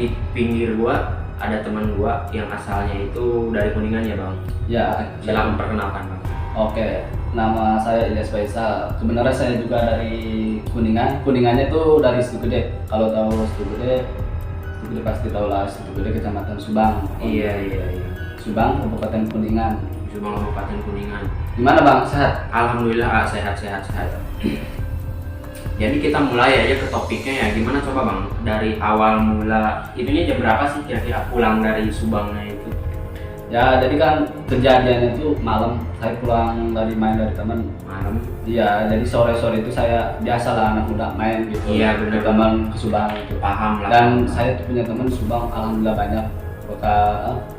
di pinggir gua ada teman gua yang asalnya itu dari Kuningan ya bang. Ya. Silakan perkenalkan bang. Oke, nama saya Ilyas Faisal. Sebenarnya saya juga dari Kuningan. Kuningannya itu dari Situ Gede. Kalau tahu Situ Gede pasti tahu lah. Situ Gede Kecamatan Subang. Iya. Subang, Kabupaten Kuningan. Subang Kabupaten Kuningan. Gimana bang? Sehat? Alhamdulillah sehat. Jadi kita mulai aja ke topiknya ya. Gimana coba bang? Dari awal mula itunya jam berapa sih kira-kira pulang dari Subangnya itu? Ya, jadi kan kejadiannya itu malam. Saya pulang dari main dari teman. Malam. Iya, jadi sore-sore itu saya biasalah anak muda main gitu. Iya, benar. Teman ke Subang gitu. Paham lah. Dan saya tuh punya teman di Subang, alhamdulillah banyak.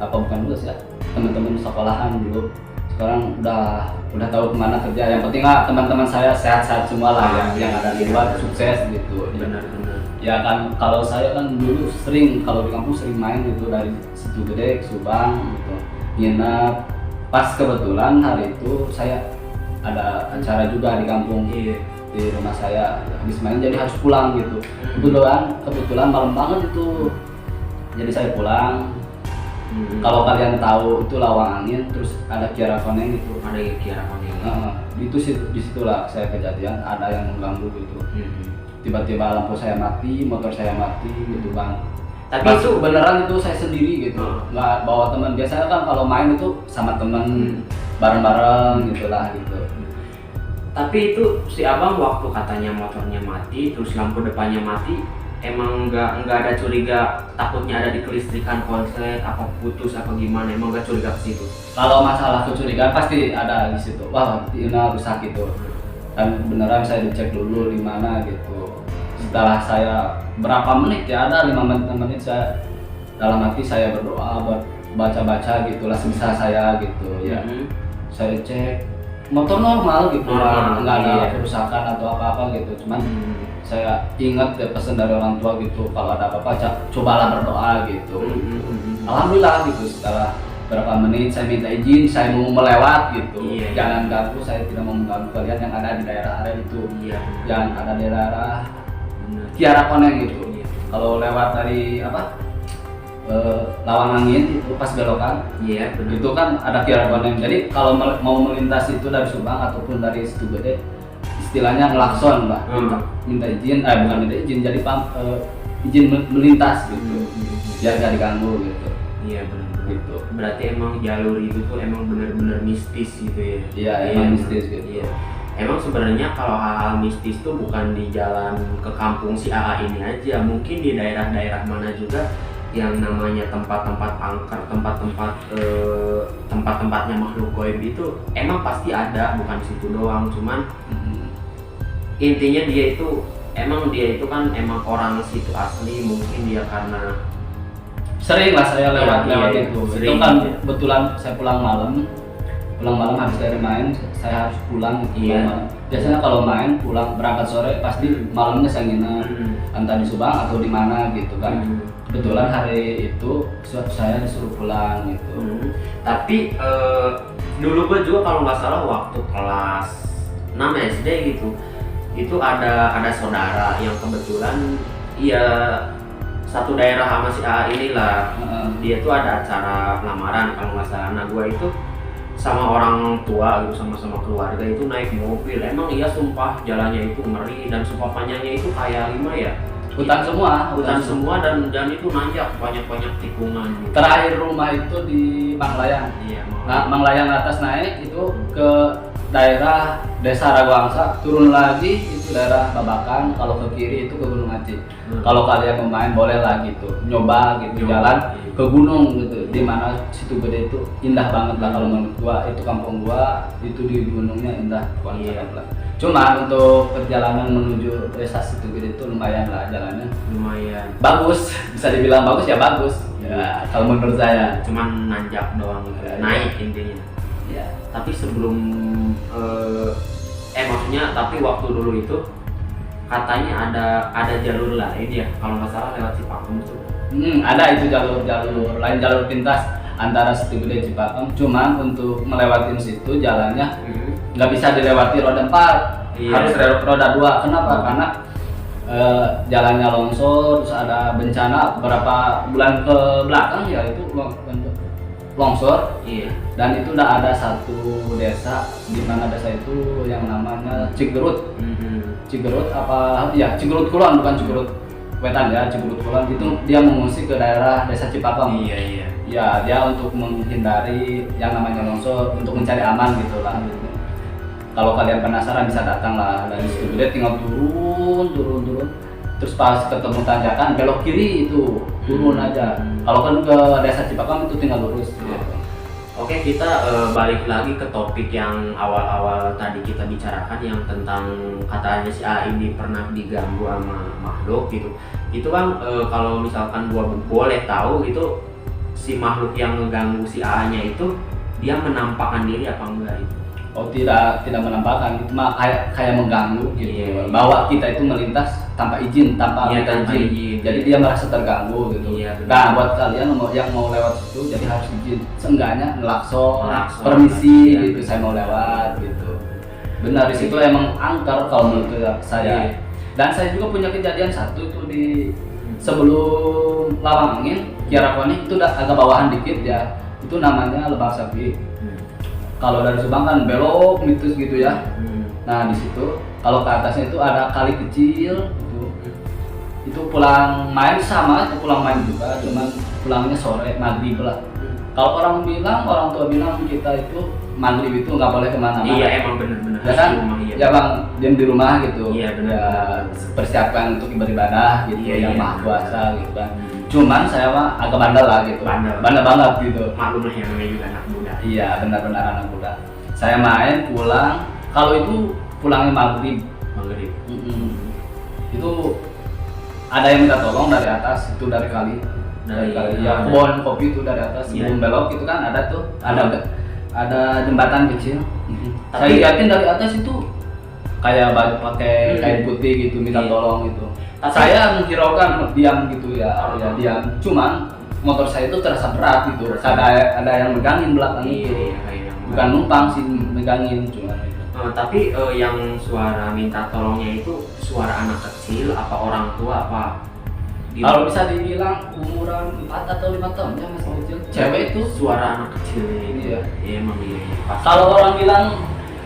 Bukan lulus ya, teman-teman sekolahan dulu. Sekarang udah tahu kemana kerja. Yang penting lah teman-teman saya sehat-sehat semua lah, yang ada di luar sukses gitu. Benar. Ya kan, kalau saya kan dulu sering, kalau di kampung sering main gitu dari Situ Gede ke Subang gitu, nginep. Pas kebetulan hari itu saya ada acara juga di kampung, di rumah saya, habis main jadi harus pulang gitu. Kebetulan malam banget itu, jadi saya pulang. Kalau kalian tahu itu Lawang Angin, terus ada Kiara Koneng gitu. Ada Kiara Koneng. Itu disitulah saya kejadian ada yang mengganggu gitu. Tiba-tiba lampu saya mati, motor saya mati gitu bang. Tapi pas itu beneran itu saya sendiri gitu, nggak bawa teman. Biasanya kan kalau main itu sama teman bareng-bareng gitulah gitu. Tapi itu si abang waktu katanya motornya mati, terus lampu depannya mati, emang nggak ada curiga takutnya ada di kelistrikan konslet apa putus apa gimana? Emang nggak curiga ke situ? Kalau masalah kecurigaan pasti ada di situ. Wah, ini rusak gitu. Dan beneran saya dicek dulu di mana gitu. Setelah saya berapa menit ya, ada 5 menit saya dalam hati saya berdoa buat baca-baca gitulah sebisa saya gitu ya. Saya cek motor normal gitu, nggak ada kerusakan atau apa-apa gitu. Cuman saya ingat ya pesan dari orang tua gitu, kalau ada apa-apa cobalah berdoa gitu. Alhamdulillah gitu, setelah berapa menit saya minta izin, saya mau melewat gitu. Jangan ganggu, saya tidak mau mengganggu kalian yang ada di daerah area itu. Jangan ada di daerah Kiara Koneng gitu. Kalau lewat dari Lawang Angin itu pas belokan, itu kan ada Kiara Koneng. Jadi kalau mau melintas itu dari Subang ataupun dari Situ Gede, istilahnya ngelakson lah, minta izin, bukan minta izin, jadi izin melintas gitu, biar gak diganggu gitu. Iya benar. Gitu. Berarti emang jalur itu tuh emang benar-benar mistis gitu ya? Iya, emang mistis gitu. Iya. Emang sebenarnya kalau hal-hal mistis tuh bukan di jalan ke kampung si AA ini aja, mungkin di daerah-daerah mana juga yang namanya tempat-tempat angker, tempat-tempatnya makhluk gaib itu emang pasti ada, bukan situ doang. Cuman intinya dia itu kan emang orang situ asli, mungkin dia karena sering lah saya lewat itu. Itu kan ya. kebetulan saya pulang malam habis dari main, saya harus pulang malam. Biasanya kalau main pulang berangkat sore pasti malamnya saya nginep entah di Subang atau di mana gitu kan. Kebetulan hari itu saya disuruh pulang gitu. Tapi dulu gue juga kalau nggak salah waktu kelas 6 SD gitu, itu ada saudara yang kebetulan satu daerah sama si A inilah. Dia tuh ada acara lamaran kalau nggak salah. Nah gue itu sama orang tua gitu, sama keluarga itu naik mobil. Emang sumpah jalannya itu ngeri, dan sumpah panjangnya itu kayak 5 ya. Hutan semua dan itu nanjak banyak tikungan gitu. Terakhir rumah itu di Manglayang. Nah, Manglayang atas naik itu ke daerah Desa Raguangsa, turun lagi itu daerah Babakan, kalau ke kiri itu ke Gunung Aci. Kalau kalian mau main boleh lah gitu, nyoba gitu jalan ke gunung gitu, di mana Situ Gede itu indah banget lah kalau menurut gua. Itu kampung gua, itu di gunungnya indah banget lah. Cuma untuk perjalanan menuju desa Situ Gede itu lumayan lah jalannya. Lumayan. Bagus, bisa dibilang bagus ya bagus. Ya, kalau menurut saya. Cuman nanjak doang gitu. Naik intinya. Ya. Tapi sebelum maksudnya tapi waktu dulu itu katanya ada jalur lain ya, kalau nggak salah lewat Cipakem itu. Ada itu jalur lain, jalur pintas antara Situ Gede Cipakem. Cuman untuk melewatin situ jalannya nggak bisa dilewati roda 4, harus roda 2. Kenapa? Karena jalannya longsor, terus ada bencana beberapa bulan ke belakang ya itu longsor. Iya. Dan itu udah ada satu desa, di mana desa itu yang namanya Cigerut. Cigerut apa ya, Cigerut Kulon, bukan Cigerut Wetan ya, Cigerut Kulon itu dia mengungsi ke daerah desa Cipakem. Iya. Ya, dia untuk menghindari yang namanya longsor, untuk mencari aman gitu lah. Kalau kalian penasaran bisa datang lah dari situ. Dia tinggal turun. Terus pas ketemu tanjakan belok kiri itu turun aja. Kalau kan ke desa Cipakem itu tinggal lurus. Gitu. Oke, kita balik lagi ke topik yang awal-awal tadi kita bicarakan yang tentang katanya si A ini pernah diganggu sama makhluk gitu. Itu kan kalau misalkan gua boleh tahu itu si makhluk yang ngeganggu si A-nya itu dia menampakkan diri apa enggak itu? Oh, tidak menampakkan, itu mah kayak mengganggu gitu. Iya. Bahwa kita itu melintas tanpa izin, tanpa Iya, minta tanpa izin. izin. Jadi dia merasa terganggu gitu. Iya, benar. Nah, buat kalian yang mau lewat situ jadi harus izin. Seenggaknya ngelakson, Ngelakson, permisi iya, gitu, benar. saya mau lewat gitu. Benar, di situ emang angker kalau menurut saya. Iya. Dan saya juga punya kejadian satu tuh di sebelum Lawang Angin, Kiara Koni itu udah agak bawahan dikit ya. Itu namanya Lebak Sapi. Kalau dari Subang kan belok mitus gitu ya. Nah di situ kalau ke atasnya itu ada kali kecil gitu. Itu pulang main sama, itu pulang main juga, cuman pulangnya sore maghrib lah. Kalau orang tua bilang kita itu maghrib itu nggak boleh kemana-mana. Iya, emang bener-bener Ya kan? di rumah, iya. Ya bang, diam di rumah gitu. Iya, benar. Ya, persiapkan untuk beribadah gitu, Iya, yang iya. maha kuasa gitu kan. Cuman saya mah agak bandel lah gitu. Bandel banget gitu. Maklum lah yang namanya juga anak muda. Iya, benar-benar anak muda. Saya main pulang, kalau itu pulangnya maghrib. Itu ada yang minta tolong dari atas, itu dari kali. Dari kali. Ya, kebun kopi itu dari atas, sebelum belok itu kan ada tuh, ada jembatan kecil. Saya liatin dari atas itu kayak pakai kain putih gitu, minta tolong gitu. Saya menghiraukan diam gitu ya, ya diam. Cuman motor saya itu terasa berat gitu. Ada yang megangin belakang itu. Bukan numpang sih, megangin cuman itu. Tapi yang suara minta tolongnya itu suara anak kecil apa orang tua apa? Kalau bisa dibilang umuran 4 atau 5 tahun ya masih kecil. Cewek itu suara anak kecil iya. Iya, emang iya. Kalau orang bilang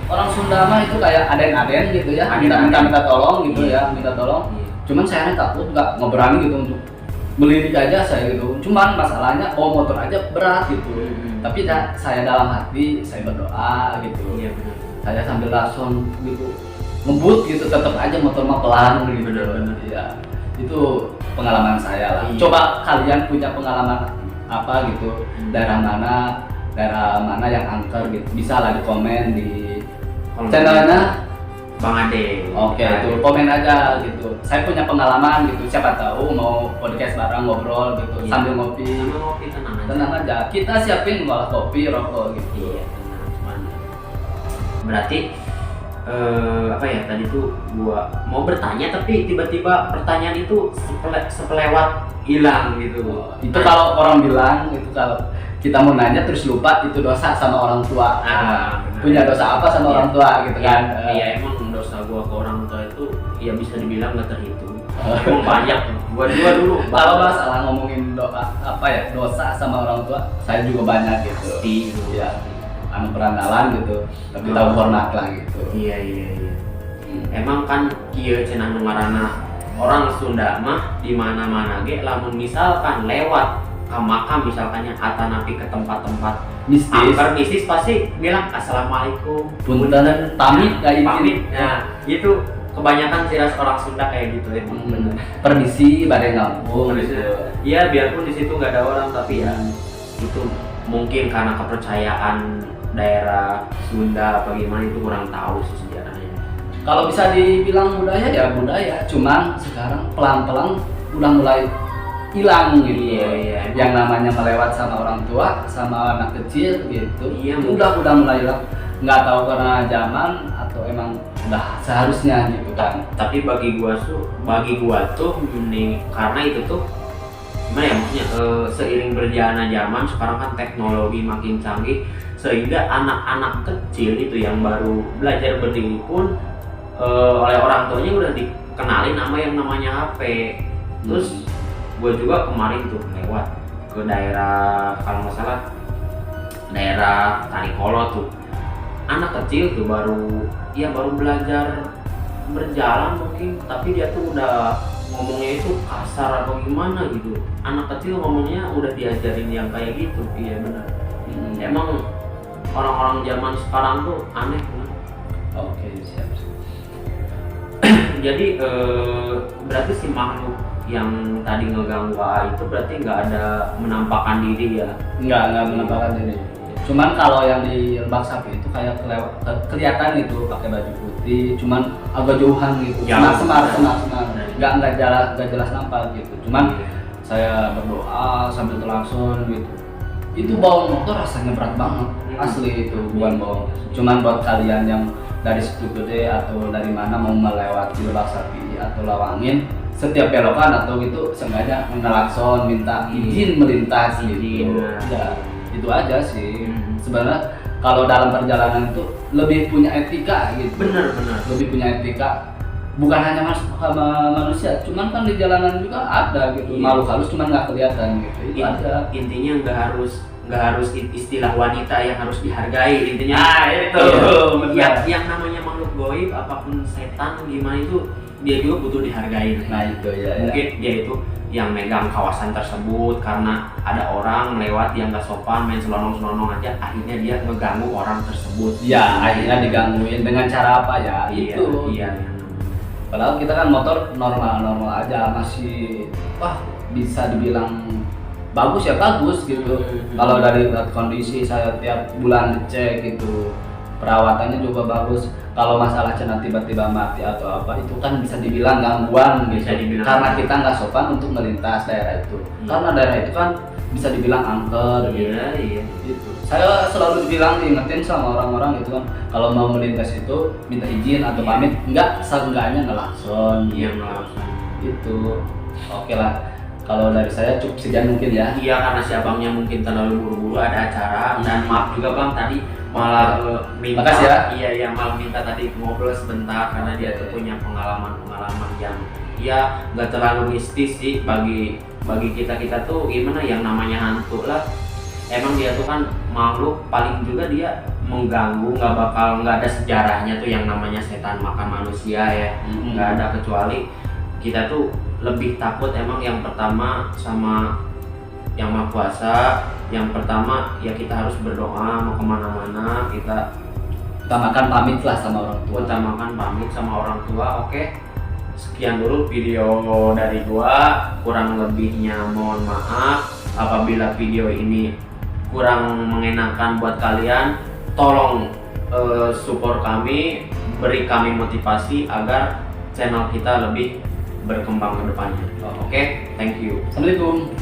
orang Sunda mah itu kayak aden-aden gitu ya, minta tolong gitu ya, minta tolong. Cuman saya takut, nggak berani gitu untuk melirik aja saya gitu. Cuman masalahnya motor aja berat gitu. Tapi saya dalam hati saya berdoa gitu. Iya, benar. Saya sambil langsung gitu ngebut gitu, tetap aja motor mah pelan gitu. Benar. Iya. Itu pengalaman saya lah. Iya. Coba kalian punya pengalaman apa gitu? Daerah mana yang angker gitu? Bisa lah di komen di channelnya Bang Ade. Oke, itu komen aja gitu. Saya punya pengalaman gitu. Siapa tahu mau podcast bareng ngobrol gitu, Iya. sambil ngopi. Sambil ngopi tenang aja. Tenang aja. Kita siapin malah kopi, rokok gitu. Iya, tenang. Cuman berarti apa ya, tadi tuh gua mau bertanya tapi tiba-tiba pertanyaan itu sepelewat hilang gitu. Itu kalau orang bilang itu kalau kita mau nanya terus lupa itu dosa sama orang tua. Benar. Punya dosa apa sama orang tua gitu kan? Iya, emang dosa gua ke orang tua itu ya bisa dibilang nggak terhitung. Emang banyak. Gua dulu. Kalau masalah ngomongin dosa sama orang tua, saya juga banyak gitu. Iya. Anu perandalan gitu, tapi tahu hormat lah gitu. Iya. Emang kan kieu cenah nu ngaranna orang Sunda mah di mana-mana ge lamun misalkan lewat ke makam misalkannya atanapi ke tempat-tempat angker mistis pasti bilang assalamualaikum, punten, pamit kayak pamit. Nah, itu kebanyakan ciri khas orang Sunda kayak gitu emang bener. Permisi badai ngampung gitu. Iya, biarpun di situ nggak ada orang tapi ya itu mungkin karena kepercayaan daerah Sunda apa gimana itu kurang tahu sih sejarahnya. Kalau bisa dibilang budaya ya budaya, cuman sekarang pelan-pelan udah mulai hilang gitu. Iya. Yang namanya melewat sama orang tua, sama anak kecil gitu. Iya, itu udah mulai hilang. Nggak tahu karena zaman atau emang udah seharusnya gitu kan. Tapi bagi gua tuh nih, karena itu tuh gimana ya maksudnya, seiring berjalannya zaman sekarang kan teknologi makin canggih sehingga anak-anak kecil itu yang baru belajar berdiri pun oleh orang tuanya udah kenalin nama yang namanya HP. Terus gue juga kemarin tuh lewat ke daerah, kalau nggak salah daerah Tarikolo tuh, anak kecil tuh baru belajar berjalan mungkin, tapi dia tuh udah ngomongnya itu kasar atau gimana gitu. Anak kecil ngomongnya udah diajarin yang kayak gitu. Iya benar. Emang orang-orang zaman sekarang tuh aneh kan? Oke, siap. Jadi berarti si makhluk yang tadi ngeganggu AA itu berarti nggak ada menampakkan diri ya? Nggak menampakkan diri. Cuman kalau yang di Lebak Sapi itu kayak kelihatan itu pakai baju putih, cuman agak jauhan gitu, semar, nggak jelas nampak gitu. Cuman saya berdoa sambil terlangsung gitu. Itu bawa motor rasanya berat banget, asli itu bukan bohong. Cuman buat kalian yang dari situ gede atau dari mana mau melewati Lebak Sapi atau Lawangin, setiap belokan atau gitu sengaja menelakson, minta izin melintas gitu. Ya, itu aja sih. Sebenarnya kalau dalam perjalanan itu lebih punya etika gitu. Benar. Lebih punya etika. Bukan hanya sama manusia, cuman kan di jalanan juga ada gitu. Makhluk halus cuman nggak kelihatan gitu. Itu aja. Intinya nggak harus istilah wanita yang harus dihargai, intinya. Itu. Yang namanya makhluk goib, apapun setan gimana itu dia juga butuh dihargai. Nah itu ya. Mungkin dia itu yang megang kawasan tersebut karena ada orang lewat yang nggak sopan, main selonong aja, akhirnya dia ngeganggu orang tersebut. Ya, akhirnya digangguin dengan cara apa ya? Itu. Iya. Padahal kita kan motor normal aja, masih bisa dibilang bagus ya bagus gitu. Kalau dari kondisi saya tiap bulan dicek gitu, perawatannya juga bagus. Kalau masalah cina tiba-tiba mati atau apa itu kan bisa dibilang gangguan gitu. Karena kita nggak sopan untuk melintas daerah itu. Karena daerah itu kan bisa dibilang angker gitu. Iya. Gitu. Saya selalu dibilang diingetin sama orang-orang gitu kan, kalau mau melintas itu minta izin atau pamit, seenggaknya ngelakson. Iya, ngelakson. Itu. Oke lah. Kalau dari saya cukup sekian mungkin ya. Iya, karena si abangnya mungkin terlalu buru-buru ada acara. Dan maaf juga bang, tadi malah minta. Makasih ya. Iya, malah minta tadi ngobrol sebentar karena dia tuh punya pengalaman yang ya nggak terlalu mistis sih bagi kita tuh gimana yang namanya hantu lah. Emang dia tuh kan makhluk paling juga dia mengganggu, nggak ada sejarahnya tuh yang namanya setan makan manusia ya. Nggak ada, kecuali kita tuh lebih takut emang yang pertama sama yang Maha Kuasa. Yang pertama ya kita harus berdoa, mau kemana-mana kita utamakan pamit lah sama orang tua. Utamakan pamit sama orang tua. Oke, sekian dulu video dari gua, kurang lebihnya mohon maaf. Apabila video ini kurang mengenakan buat kalian, tolong support kami, beri kami motivasi agar channel kita lebih berkembang ke depannya. Oke, thank you. Assalamualaikum.